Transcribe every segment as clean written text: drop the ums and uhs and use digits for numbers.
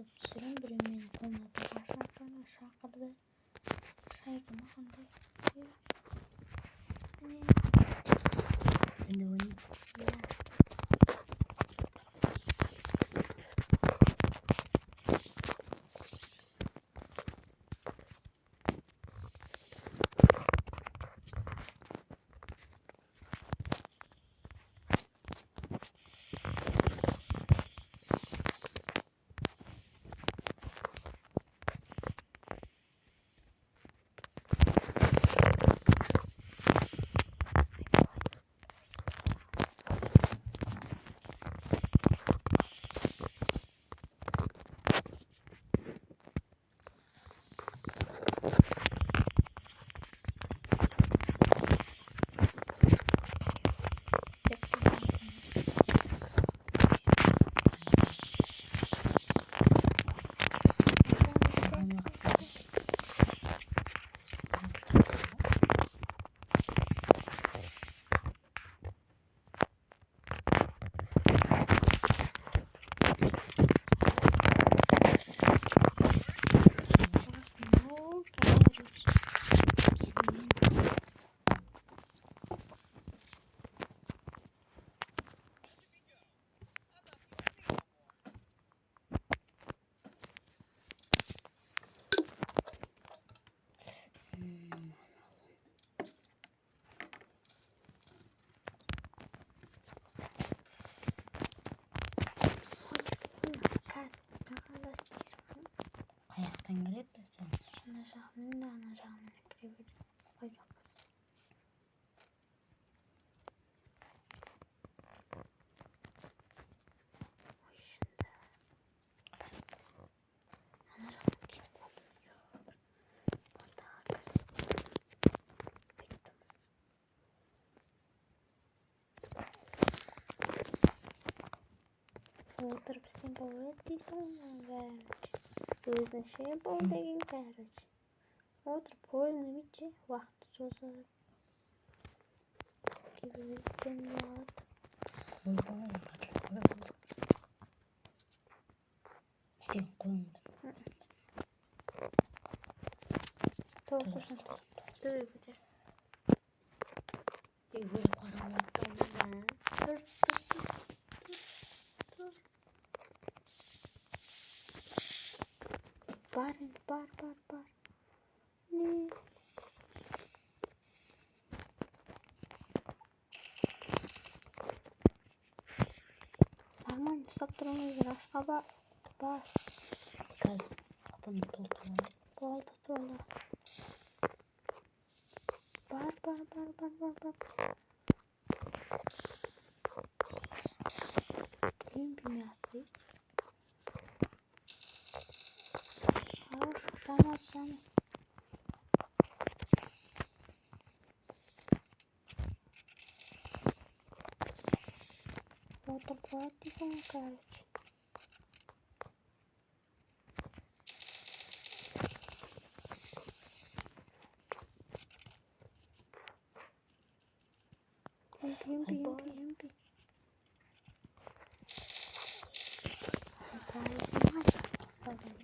ютуб түсірем, біреу мені комнатаға шақырды. Шайға ма қандай? Мен ойнаймын. Қаяқтан кіреді сен? Ана жағынан да, ана жағынан да кіре береді. Қай жақ? Ана жағынан кетіп қалдым. Отырып істен болады дейсің, өзінше бол деген, короче. Отырып қойыңыз бітші, уақытты созады. Кейбір істен болады. Ойбай, қатылып. Сен қойыңды. Тоғызын дүрі көтер. Өліп қалсам өліп. Тұр. Бар енді, бар. Не? Нормально, ұстап тұрыңыздар, ашқа бар. Қазір қапаны толтырмай. Толды. Бар. Импимяции. Хорошо, помощь. Отырып дейсің, короче. Импи. Зайчик, вставай.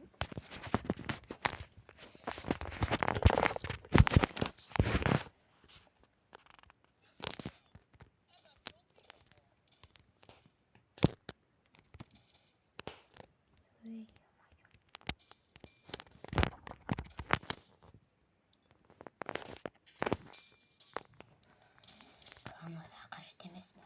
Анасы қаш демесін.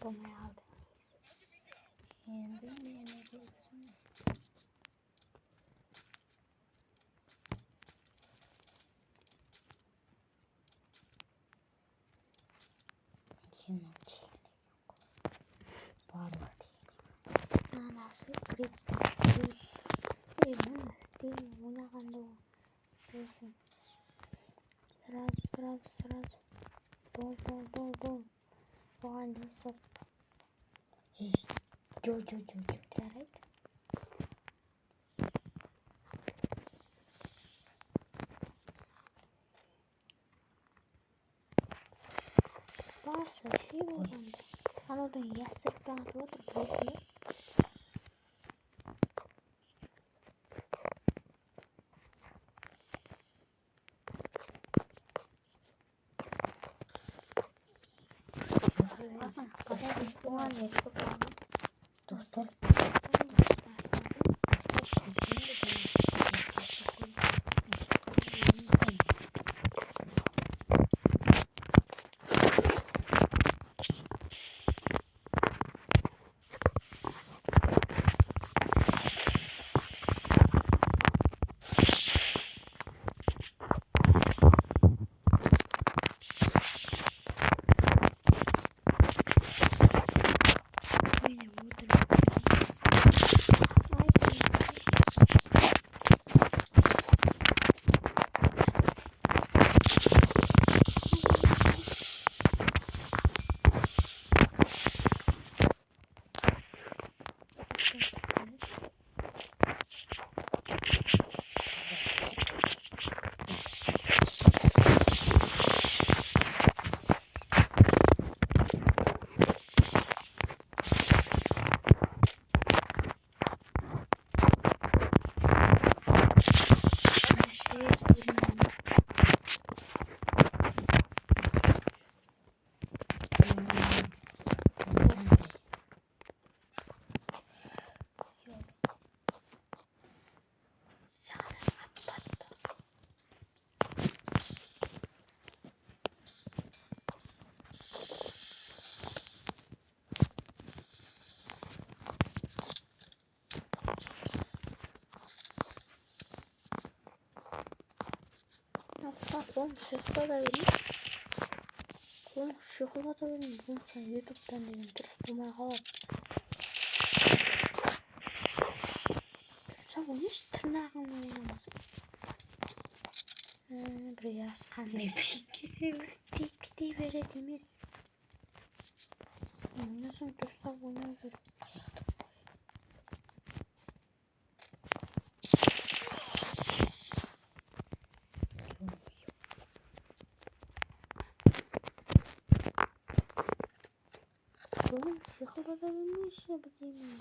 Bulmaya aldım. Endi ne diyorsun? Барлық деген. Анасы крит. Мына істей ойнағанда істейсің. Сразу. Бол. Оған дейін соқ. Жо. Жарайды. Барса şey болғанда. Анадан ястықтан атып отыр, білесің бе? Оған не істеп қалған? Достар. Қолым шиқылдата бермейді. Болмаса ютубтан деген дұрыс болмай қалады. Дұрыса ойнайшы, тырнағыңмен ойнамасың. Бір ярасқан. Биік кете береді емес. Ойнасың, дұрыса ойнай бер. Қолым шиқылдата бермейші бірдеңе.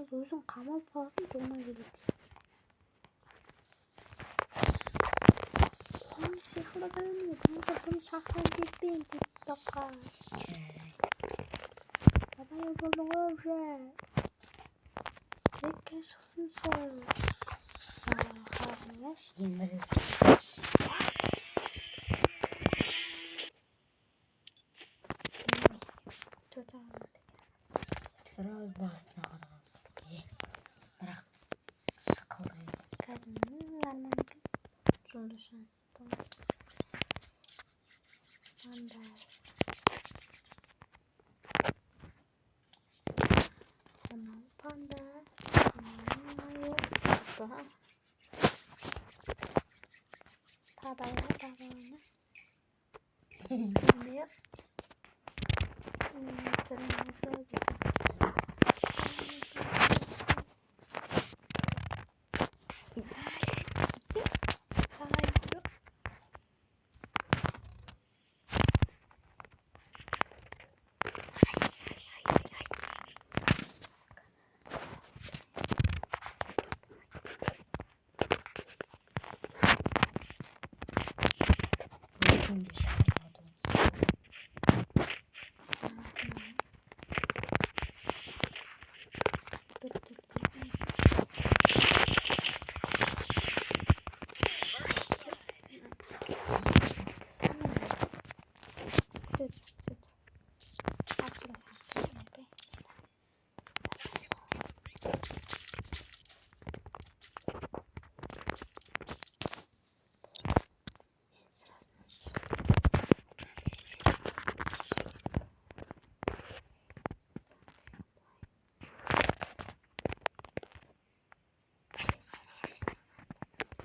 Аз өзің қамалып қаласың, болмай келеді. Қолым шиқылдата бермейді. Болмаса сені шақырып кетпейін, тиктокқа. Абай болдың ғой уже. Текке шықсыншы. Қарыңаш. Емір. Сразу басына қарағансың. Бірақ шықылды. Кәдімгі нормально екен. Жолды шансты. Панда. Анау панда. Анау панда. Табаны. Білмейді. Түріне сөйді.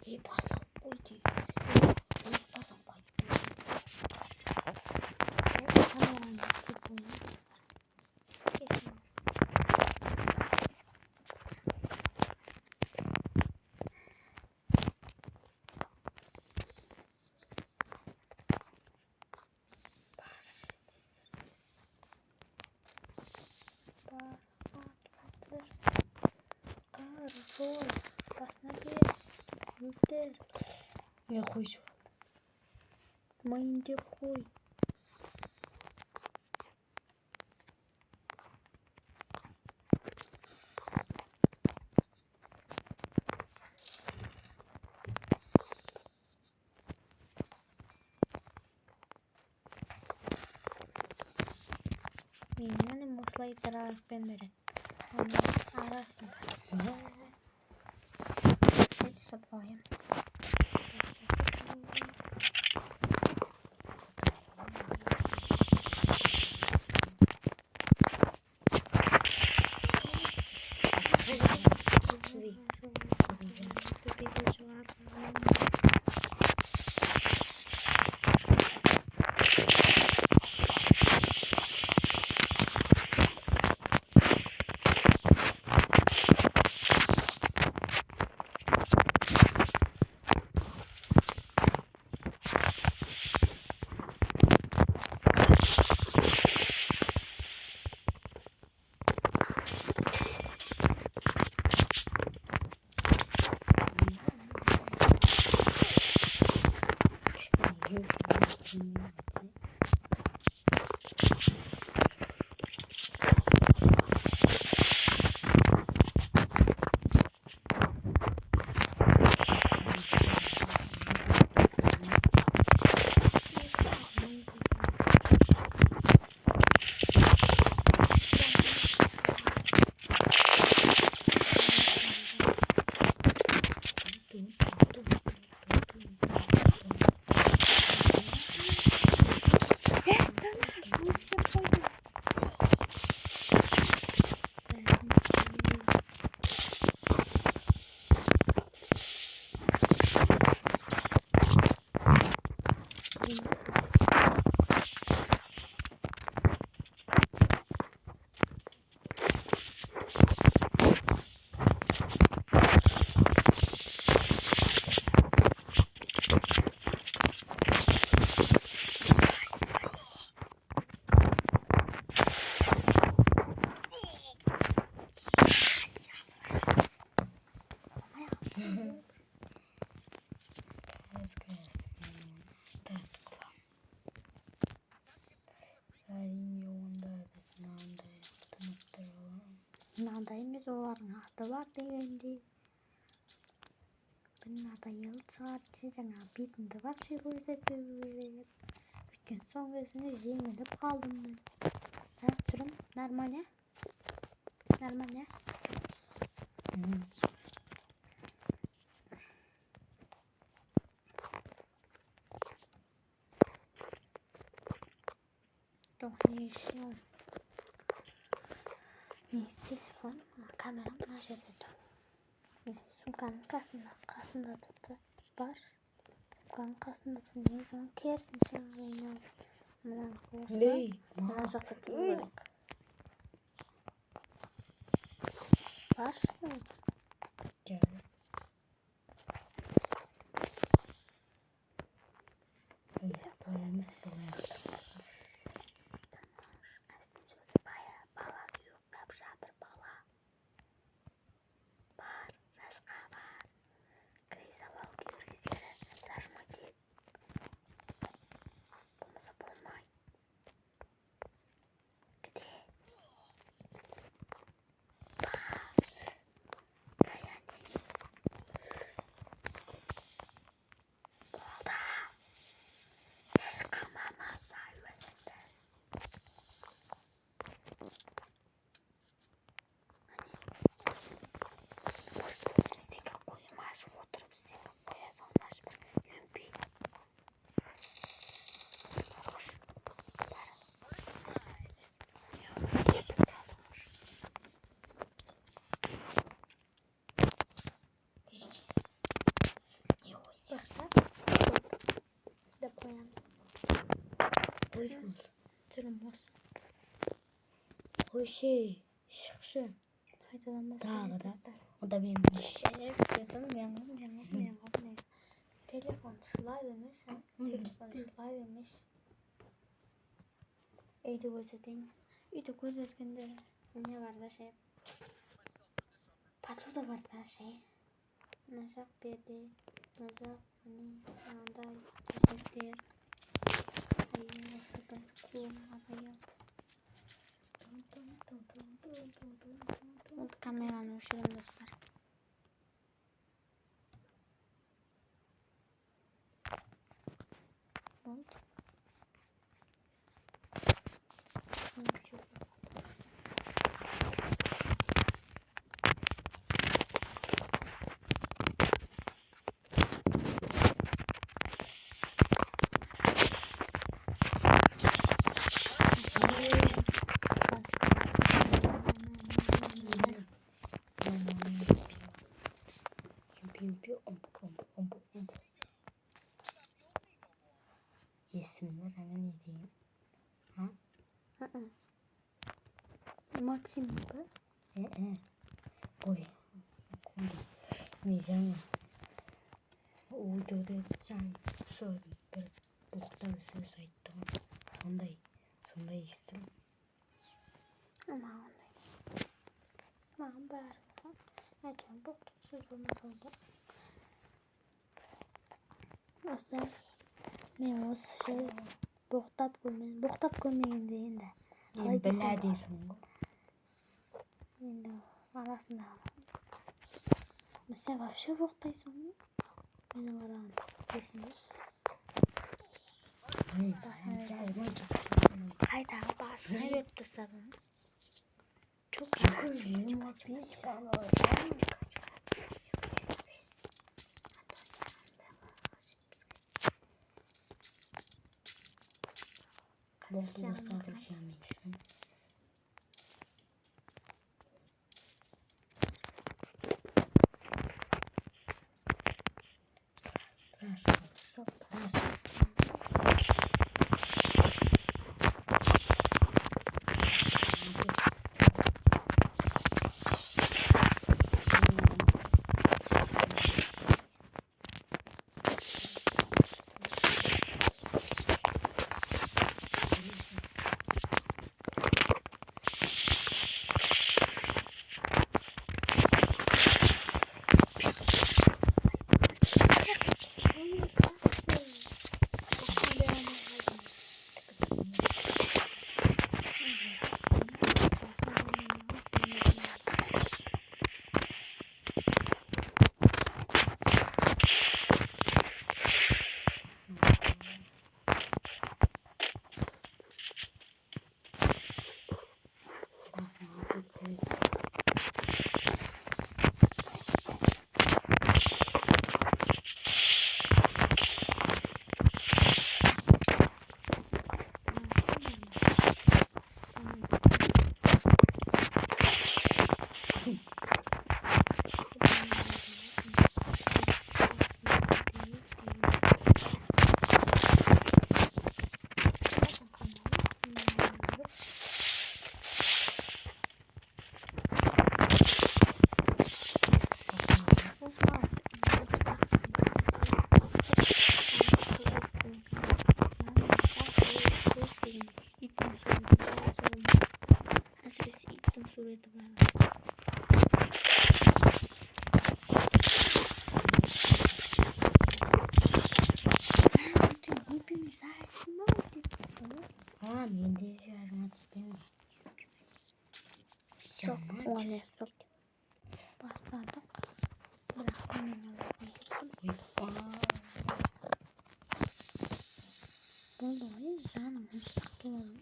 Басам қойды. Басам қойды. Камераны істеп қойыңыз. Kesin. Жол, басына бер, өлтір. Қойшы. Миын деп қой. Менің осылай дырағықпен береді. Оның арасында. Түсіп қойым. Мынандай емес, олардың аты бар дегендей. Бір надоел шығар, жаңа бетімді вообще көрсетпеу керек. Өйткені соңғы кезінде жеңіліп қалдым мен. Бірақ түрім нормально. Нормально. Жоқ, не үшін? Несі телефон? Камерам мына жерде тұр. Сумканың қасында тұрды. Бар. Сумканың қасында тұр. Несінің керісінше мынаны болса, мына жақта тұру керек. Барсың? Қоямыз болады. Қойшы бол. Түрім осы. Қойшы, шықшы. Қайтадан Тағы да. бастаймыз. Онда мен Телефон шылай бермеш, телефон шылай бермеш. Үйді көрсетейін. Үйді көрсеткенде не бар да ше. Посуда бар да ше. Мына жақ берде, мына жақ міне мынандай төсектер. Осы бір кем азаяп. Ол камераны өшірем достар. Болды. Есімі жаңа не деген? Максим ба? Ой, не жаңа ойдода сөз бір боқтау сөз айтты ғой. Сондай естім. Маған бәрі айтқан боқтау сөз болмаса олар. Достар, мен осы жері боқтап көрмегенде енді. Енді білә дейсің ғой. Енді арасында. Сен вообще боқтайсың ғой. Менің арам есімде. Қайтаға басына беріп тастадым. Çok Olha só. Bastante. Bunu canım saklayalım.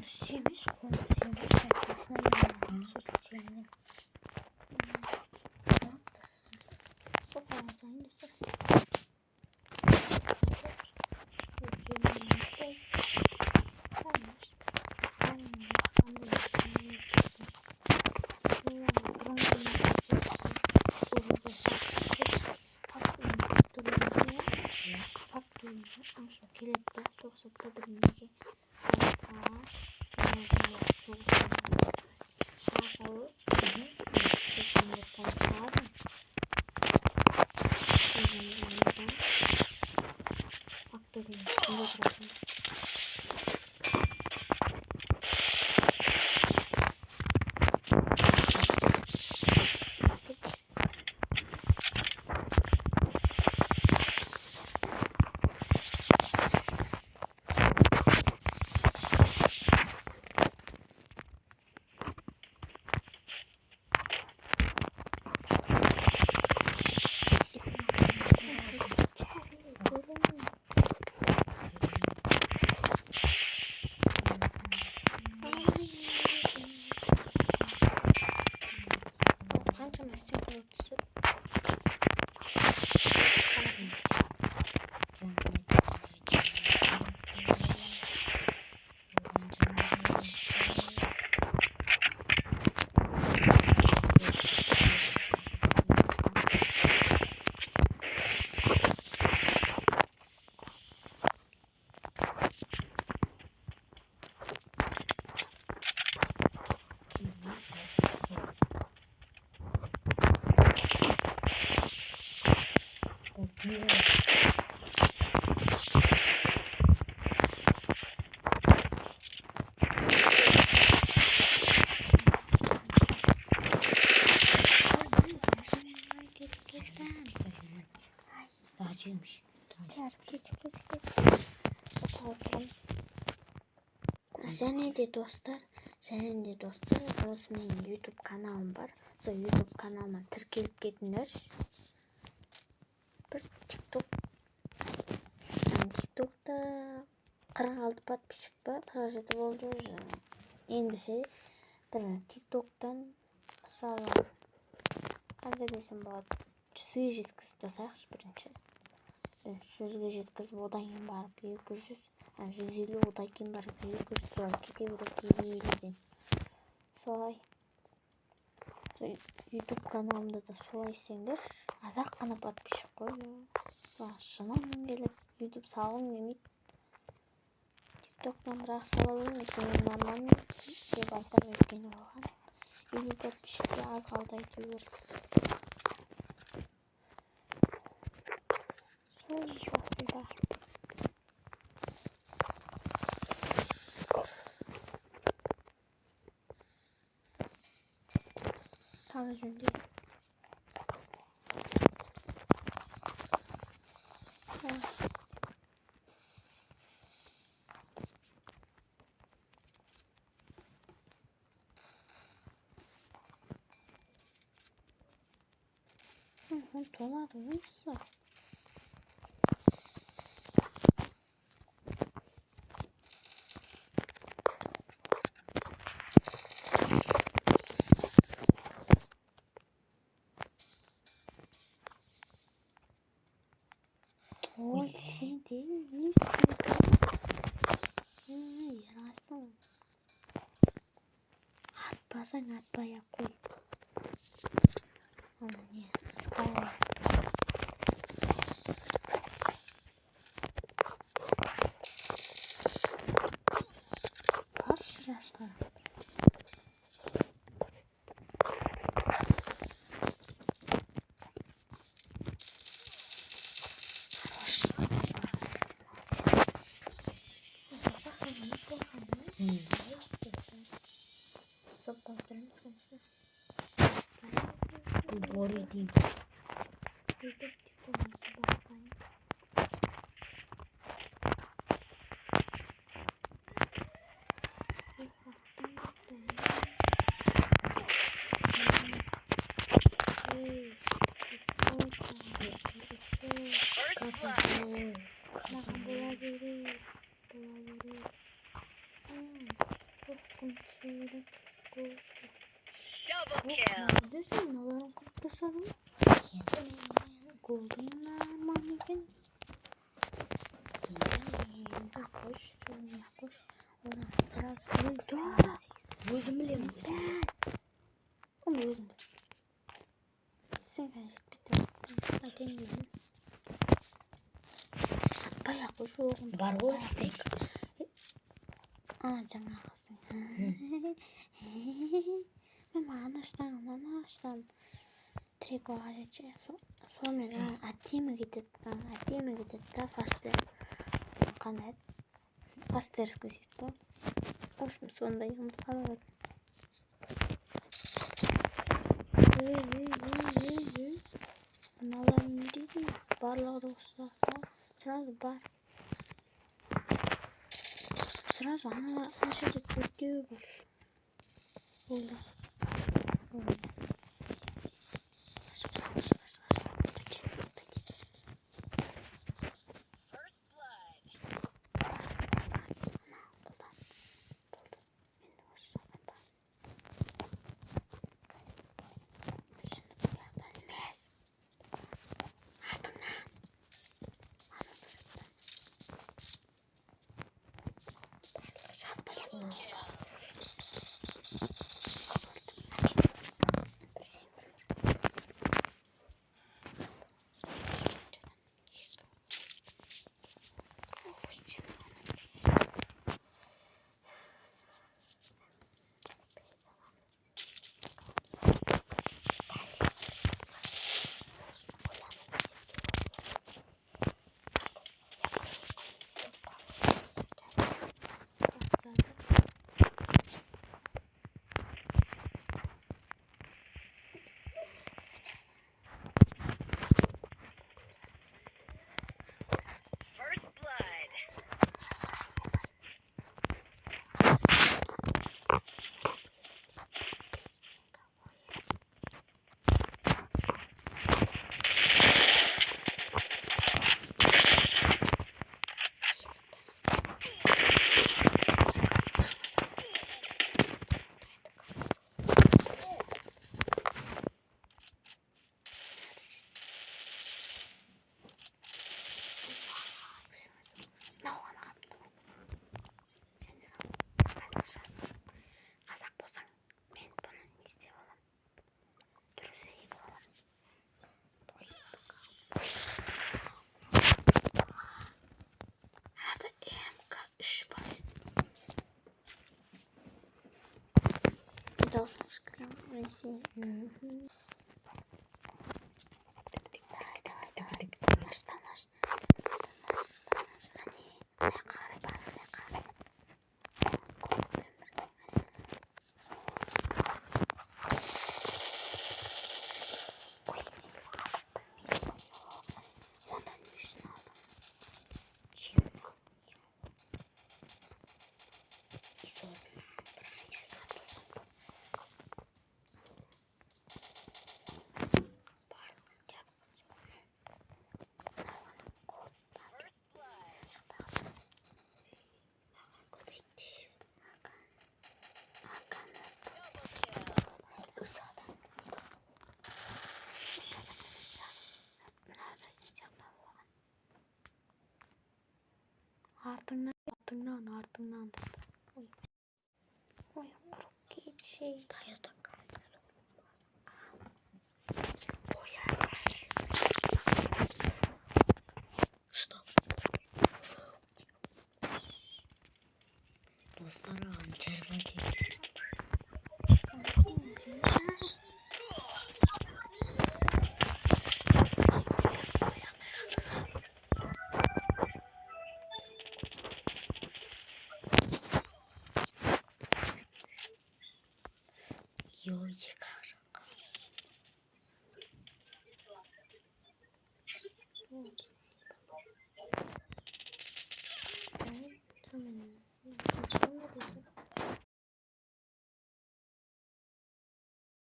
Sevmiş konu sevmiş başkasına yanılmış çiçeğini. Ne yaptısın? Çok ağzını sıra. аңшы келеді да соғысады да бірдеңеге шыға салып қаншама стенка болып түсіп Зачемші? Және де достар, осы менің YouTube каналым бар. Сол YouTube каналыма тіркеліп кетіңдер. Бір TikTok'та 46 подписчик бар, 47 болды уже. Ендіше бір TikTok'тан мысалы қандай десем болады, 100-ге жеткізіп тастайықшы бірінші. 100-ге жеткізіп, одан кейін барып 200, 150, одан кейін барып 200, солай кете береді 50-ден. Солай. YouTube каналымда да солай істеңдер. Азақ қана подписчик қой. Шынымен келіп YouTube салғым келмейді. TikTok'тан бірақ сала бермейді. Мен мамам деп айтам өйткені оған 50 подписчикке аз қалды әйтеуір. Сол уақытта тағы жөндей. Толады осы. Ой, сен де не істедің? Ерасың. Атпасаң атпай-ақ қой. Не, скала. Бар шырашқа. Бори дейм. Düşün, onların kurtuluşalım. Golden mannequin. Koş, şuraya koş. Ona biraz koy. Өзім білемін. Onu özüm bil. Sen karışık bitti. Atayım dedim. Bayağı жоғын Бар ғой стейк. Жаңағысың. Мен маған аштан трекоға жетші. Сонымен әттемі кетеді да фасты. Қандай фастерский сетті. В общем, сондай ұмыт қалады. Аналар не дейді? Барлығы да осы сразу бар. Сразу аналар жерде төртеуі бар. Болды. Должен скрыть. Артыңнан dedi. Ой, құрып кетші. Dostlara hançerler değil. Yo yıkar. Tamam.